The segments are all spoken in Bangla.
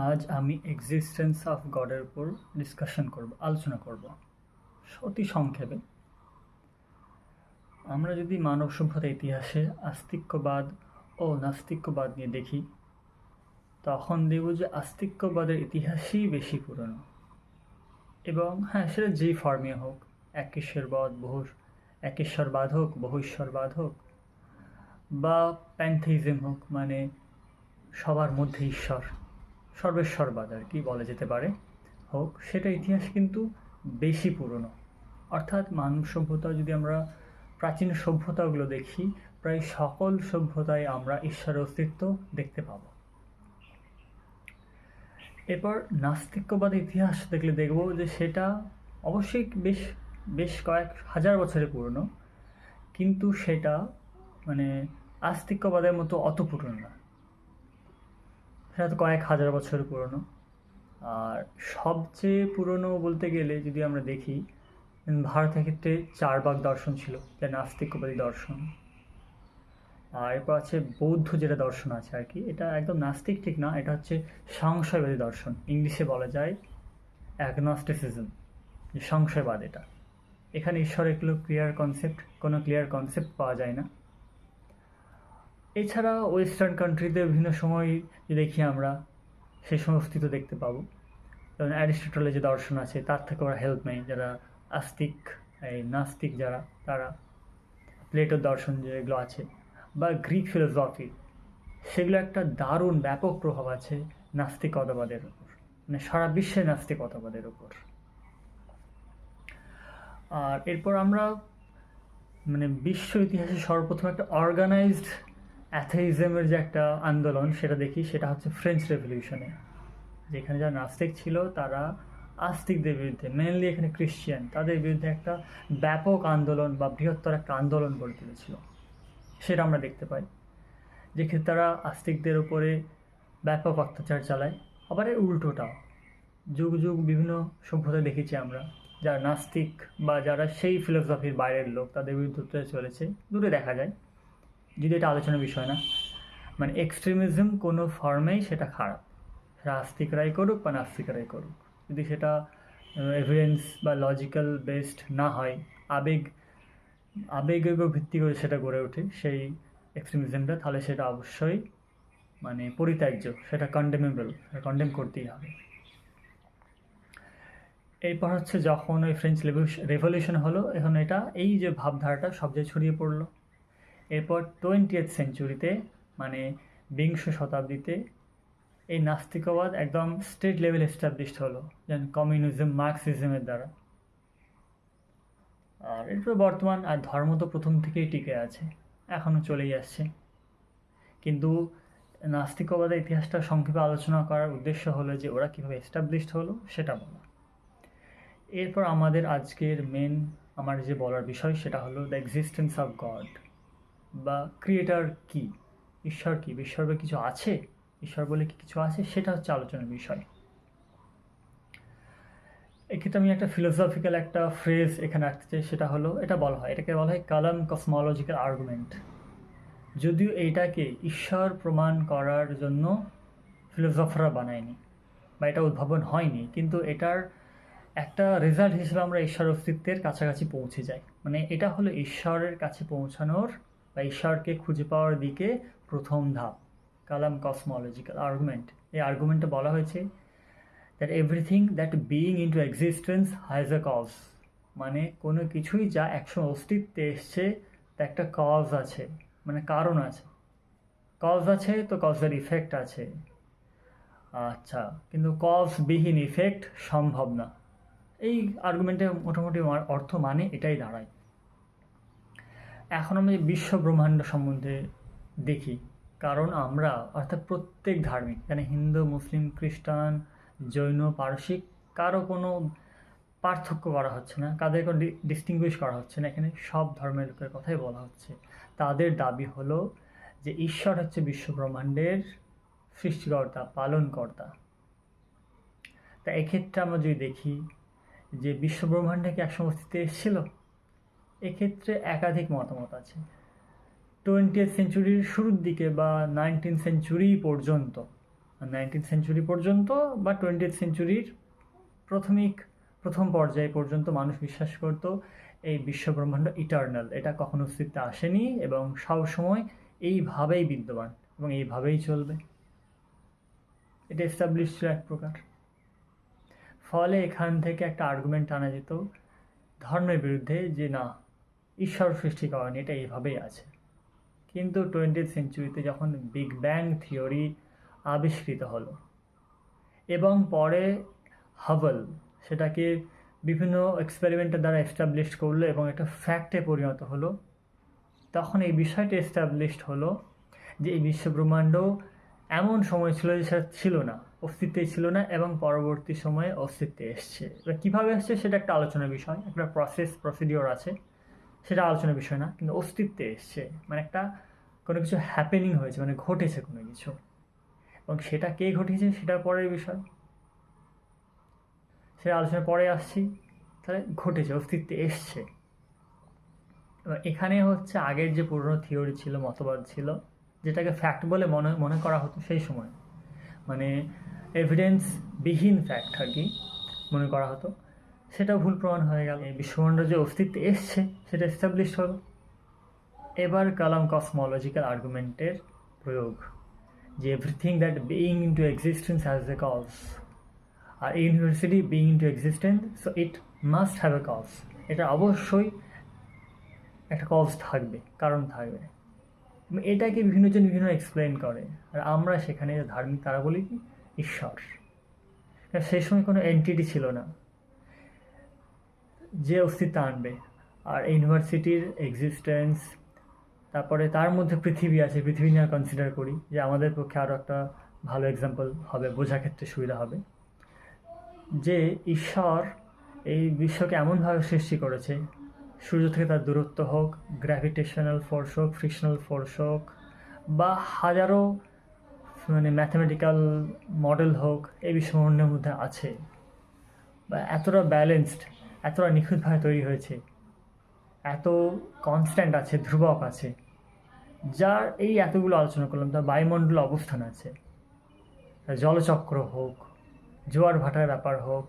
আজ আমি এক্সিস্টেন্স অফ গডের উপর আলোচনা করব। অতি সংক্ষেপে আমরা যদি মানব সভ্যতার ইতিহাসে আস্তিক্যবাদ ও নাস্তিক্যবাদ নিয়ে দেখি, তখন দেখব যে আস্তিক্যবাদের ইতিহাসই বেশি পুরনো। এবং হ্যাঁ, সেটা যেই ফর্মে হোক, একেশ্বরবাদ হোক, বহু ঈশ্বরবাদ হোক, বা প্যান্থেইজম হোক, মানে সবার মধ্যে ঈশ্বর, সর্বেশ্বরবাদ আর কি বলা যেতে পারে, হোক, সেটা ইতিহাস কিন্তু বেশি পুরনো। অর্থাৎ মানব সভ্যতা যদি আমরা প্রাচীন সভ্যতাগুলো দেখি, প্রায় সকল সভ্যতায় আমরা ঈশ্বরের অস্তিত্ব দেখতে পাব। এরপর নাস্তিক্যবাদের ইতিহাস দেখলে দেখব যে সেটা অবশ্যই বেশ বেশ কয়েক হাজার বছরের পুরনো, কিন্তু সেটা মানে আস্তিক্যবাদের মতো অত পুরনো না, সেটা তো কয়েক হাজার বছরের পুরনো। আর সবচেয়ে পুরনো বলতে গেলে যদি আমরা দেখি, ভারতের ক্ষেত্রে চারবাক দর্শন ছিল, যা নাস্তিক্যবাদী দর্শন। আর এরপর আছে বৌদ্ধ যেটা দর্শন আছে আর কি, এটা একদম নাস্তিক ঠিক না, এটা হচ্ছে সংশয়বাদী দর্শন, ইংলিশে বলা যায় অ্যাগনস্টিসিজম, যে সংশয়বাদ। এটা এখানে ঈশ্বরের কোনো ক্লিয়ার কনসেপ্ট পাওয়া যায় না। এছাড়া ওয়েস্টার্ন কান্ট্রিতে বিভিন্ন সময় দেখি আমরা সেই সময় অস্তিত্ব দেখতে পাবো। যেমন অ্যারিস্টটলের যে দর্শন আছে তার থেকে ওরা হেল্প নেয়, যারা আস্তিক, এই নাস্তিক যারা, তারা প্লেটোর দর্শন যেগুলো আছে বা গ্রিক ফিলোসফি, সেগুলো একটা দারুণ ব্যাপক প্রভাব আছে নাস্তিকতাবাদের উপর, মানে সারা বিশ্বের নাস্তিকতাবাদের উপর। আর এরপর আমরা মানে বিশ্ব ইতিহাসে সর্বপ্রথম একটা অর্গানাইজড অ্যাথেইজমের যে একটা আন্দোলন সেটা দেখি, সেটা হচ্ছে ফ্রেঞ্চ রেভলিউশনে, যেখানে যারা নাস্তিক ছিল তারা আস্তিকদের বিরুদ্ধে, মেনলি এখানে ক্রিশ্চিয়ান, তাদের বিরুদ্ধে একটা ব্যাপক আন্দোলন বা বৃহত্তর একটা আন্দোলন গড়ে তুলেছিল। সেটা আমরা দেখতে পাই, যেক্ষেত্রে তারা আস্তিকদের উপরে ব্যাপক অত্যাচার চালায়। আবার এর উল্টোটাও যুগ যুগ বিভিন্ন সভ্যতা দেখেছি আমরা, যারা নাস্তিক বা যারা সেই ফিলোসফির বাইরের লোক, তাদের বিরুদ্ধে চলেছে, দূরে দেখা যায়। যদি এটা আলোচনার বিষয় না, মানে এক্সট্রিমিজম কোনো ফর্মেই সেটা খারাপ, সেটা আস্তিকরাই করুক বা নাস্তিকরাই করুক, যদি সেটা এভিডেন্স বা লজিক্যাল বেসড না হয়, আবেগের উপর ভিত্তি করে সেটা গড়ে ওঠে সেই এক্সট্রিমিজমটা, তাহলে সেটা অবশ্যই মানে পরিত্যাজ্য, সেটা কন্ডেম করতেই হবে। এরপর হচ্ছে যখন ওই ফ্রেঞ্চ রেভলিউশন হলো, এখন এটা এই যে ভাবধারাটা সব জায়গায় ছড়িয়ে পড়লো। এরপর 20th সেঞ্চুরিতে, মানে বিংশ শতাব্দীতে, এই নাস্তিকবাদ একদম স্টেট লেভেল এস্টাবলিশড হলো, যেমন কমিউনিজম, মার্কসিজমের দ্বারা। আর এরপর বর্তমান আর ধর্ম তো প্রথম থেকেই টিকে আছে, এখনও চলেই আসছে। কিন্তু নাস্তিকবাদের ইতিহাসটা সংক্ষেপে আলোচনা করার উদ্দেশ্য হলো যে ওরা কীভাবে এস্টাবলিশড হলো সেটা বলা। এরপর আমাদের আজকের আমার যে বলার বিষয় সেটা হলো দ্য এক্সিস্টেন্স অফ গড, বা ক্রিয়েটার কি, ঈশ্বর কি, ঈশ্বর বলে কিছু আছে, ঈশ্বর বলে কি কিছু আছে, সেটা হচ্ছে আলোচনার বিষয়। এক্ষেত্রে আমি একটা ফিলোসফিক্যাল একটা ফ্রেজ এখানে রাখতে চাই, সেটা হলো, এটাকে বলা হয় কালাম কসমোলজিক্যাল আর্গুমেন্ট। যদিও এইটাকে ঈশ্বর প্রমাণ করার জন্য ফিলোসফাররা বানায়নি বা এটা উদ্ভাবন হয়নি, কিন্তু এটার একটা রেজাল্ট হিসেবে আমরা ঈশ্বর অস্তিত্বের কাছাকাছি পৌঁছে যাই। মানে এটা হলো ঈশ্বরের কাছে পৌঁছানোর বা ঈশ্বরকে খুঁজে পাওয়ার দিকে প্রথম ধাপ, কালাম কসমোলজিক্যাল আর্গুমেন্ট। এই আর্গুমেন্টে বলা হয়েছে that everything that being into existence has a cause, মানে কোনো কিছুই যা একসময় অস্তিত্বে এসছে তা একটা কজ আছে, মানে কারণ আছে। কজ আছে তো কজের ইফেক্ট আছে। আচ্ছা, কিন্তু কজ বিহীন ইফেক্ট সম্ভব না। এই আর্গুমেন্টে মোটামুটি অর্থ মানে এটাই দাঁড়ায়। এখন আমরা বিশ্ব ব্রহ্মাণ্ড সম্বন্ধে দেখি, কারণ আমরা, অর্থাৎ প্রত্যেক ধার্মিক, এখানে হিন্দু, মুসলিম, খ্রিস্টান, জৈন, পারসিক, কারো কোনো পার্থক্য করা হচ্ছে না, কাদের কোনো ডিস্টিংগুইশ করা হচ্ছে না, এখানে সব ধর্মের লোকের কথাই বলা হচ্ছে। তাদের দাবি হলো যে ঈশ্বর হচ্ছে বিশ্ব ব্রহ্মাণ্ডের সৃষ্টিকর্তা, পালনকর্তা। তা এক্ষেত্রে আমরা যদি দেখি যে বিশ্ব ব্রহ্মাণ্ডে কি একসময় অস্তিত্বে এসেছিল, এক্ষেত্রে একাধিক মতামত আছে। 20th সেঞ্চুরির শুরুর দিকে বা 19th সেঞ্চুরি পর্যন্ত 19th সেঞ্চুরি পর্যন্ত বা 20th সেঞ্চুরির প্রথম পর্যায় পর্যন্ত মানুষ বিশ্বাস করত এই বিশ্বব্রহ্মাণ্ড ইটার্নাল, এটা কখনো অস্তিত্বে আসেনি এবং সবসময় এইভাবেই বিদ্যমান এবং এইভাবেই চলবে। এটা এস্টাবলিশ ছিল এক প্রকার। ফলে এখান থেকে একটা আর্গুমেন্ট আনা যেত ধর্মের বিরুদ্ধে যে না, ঈশ্বর সৃষ্টি করেনি, এটা এইভাবেই আছে। কিন্তু 20th সেঞ্চুরিতে যখন বিগ ব্যাং থিওরি আবিষ্কৃত হলো এবং পরে হাবল সেটাকে বিভিন্ন এক্সপেরিমেন্টের দ্বারা এস্টাবলিশ করলো এবং একটা ফ্যাক্টে পরিণত হলো, তখন এই বিষয়টা এস্টাবলিশড হলো যে এই বিশ্বব্রহ্মাণ্ড এমন সময় ছিল যে সেটা ছিল না, অস্তিত্বে ছিল না এবং পরবর্তী সময়ে অস্তিত্বে এসছে। এবার কীভাবে এসছে সেটা একটা আলোচনার বিষয়, একটা প্রসিডিওর আছে, সেটা আলোচনার বিষয় না, কিন্তু অস্তিত্বে এসছে মানে একটা কোনো কিছু হ্যাপেনিং হয়েছে, মানে ঘটেছে কোনো কিছু, এবং সেটা কে ঘটিয়েছে সেটা পরের বিষয়, সেটা আলোচনা পরে আসছি। তাহলে ঘটেছে, অস্তিত্বে এসছে। এবার এখানে হচ্ছে আগের যে পুরনো থিওরি ছিল, মতবাদ ছিল, যেটাকে ফ্যাক্ট বলে মনে করা হতো সেই সময়, মানে এভিডেন্স বিহীন ফ্যাক্ট আর কি মনে করা হতো, সেটা ভুল প্রমাণ হয়ে গেল। এই বিশ্বব্রহ্মাণ্ড যে অস্তিত্বে এসছে সেটা এস্টাবলিশ হলো। এবার কালাম কসমোলজিক্যাল আর্গুমেন্টের প্রয়োগ, যে everything that being into existence has a cause, আর university being into existence so it must have a cause, এটা অবশ্যই একটা কজ থাকবে, কারণ থাকবে। এটাকে বিভিন্নজন বিভিন্ন এক্সপ্লেন করে, আর আমরা সেখানে ধার্মিক তারা বলি কি ঈশ্বর। সেই সময় কোনো এন্টিটি ছিল না যে অস্তিত্ব আনবে। আর ইউনিভার্সিটির এক্সিস্টেন্স, তারপরে তার মধ্যে পৃথিবী আছে, পৃথিবী নিয়ে কনসিডার করি, যে আমাদের পক্ষে আরও একটা ভালো এক্সাম্পল হবে, বোঝার ক্ষেত্রে সুবিধা হবে, যে ঈশ্বর এই বিশ্বকে এমনভাবে সৃষ্টি করেছে, সূর্য থেকে তার দূরত্ব হোক, গ্র্যাভিটেশনাল ফোর্স হোক, ফ্রিকশনাল ফোর্স হোক, বা হাজারো মানে ম্যাথমেটিক্যাল মডেল হোক, এই বিশ্বব্রহ্মাণ্ডের মধ্যে আছে, বা এতটা ব্যালেন্সড, এতটা নিখুঁতভাবে তৈরি হয়েছে, এত কনস্ট্যান্ট আছে, ধ্রুবক আছে, যার এই এতগুলো আলোচনা করলাম, তার বায়ুমণ্ডল অবস্থান আছে, জলচক্র হোক, জোয়ার ভাটার ব্যাপার হোক,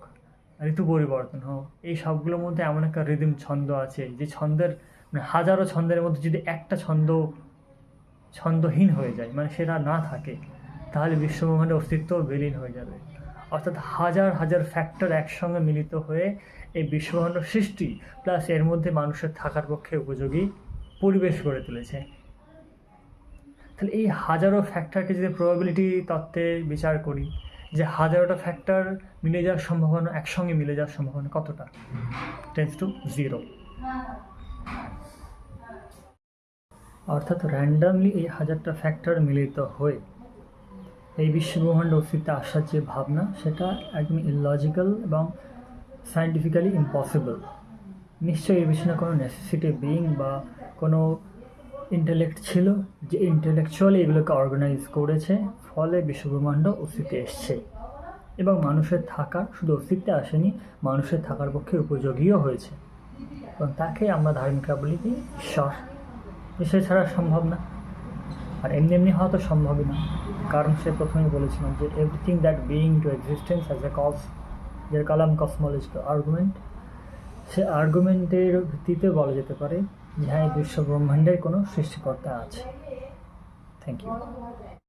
ঋতু পরিবর্তন হোক, এই সবগুলোর মধ্যে এমন একটা রিদম ছন্দ আছে, যে ছন্দের মানে হাজারো ছন্দের মধ্যে যদি একটা ছন্দহীন হয়ে যায়, মানে সেটা না থাকে, তাহলে বিশ্বব্রহ্মাণ্ডের অস্তিত্ব বিলীন হয়ে যাবে। অর্থাৎ হাজার হাজার ফ্যাক্টর একসঙ্গে মিলিত হয়ে এই বিশ্বব্রহ্মাণ্ড সৃষ্টি প্লাস এর মধ্যে মানুষের থাকার পক্ষে উপযোগী পরিবেশ গড়ে তুলেছে। তাহলে এই হাজারো ফ্যাক্টরকে যদি প্রবাবিলিটি তত্ত্বে বিচার করি, যে হাজারোটা ফ্যাক্টর মিলে যাওয়ার সম্ভাবনা, একসঙ্গে মিলে যাওয়ার সম্ভাবনা কতটা, টেন্স টু 0। অর্থাৎ র্যান্ডামলি এই হাজারটা ফ্যাক্টর মিলিত হয়ে এই বিশ্বব্রহ্মাণ্ড অস্তিত্বে আসার যে ভাবনা, সেটা একদম ইললজিক্যাল এবং সায়েন্টিফিক্যালি ইম্পসিবল। নিশ্চয়ই এর পিছনে কোনো নেসেসিটি বিইং বা কোনো ইন্টেলেক্ট ছিল, যে ইন্টেলেকচুয়ালি এগুলোকে অর্গানাইজ করেছে, ফলে বিশ্বব্রহ্মাণ্ড অস্তিত্বে এসছে এবং মানুষের থাকার, শুধু অস্তিত্বে আসেনি, মানুষের থাকার পক্ষে উপযোগীও হয়েছে, এবং তাকে আমরা ধার্মিকরা বলি কি ঈশ্বর। সে ছাড়া সম্ভব না, আর এমনি এমনি হওয়া তো সম্ভবই না, কারণ সে প্রথমেই বলেছিলাম যে everything that being to existence as a cause, যে কালাম কসমোলজিক্যাল আর্গুমেন্ট, সে আর্গুমেন্টের ভিত্তিতে বলা যেতে পারে যে হ্যাঁ, বিশ্ব ব্রহ্মাণ্ডের কোনো সৃষ্টিকর্তা আছে। Thank you.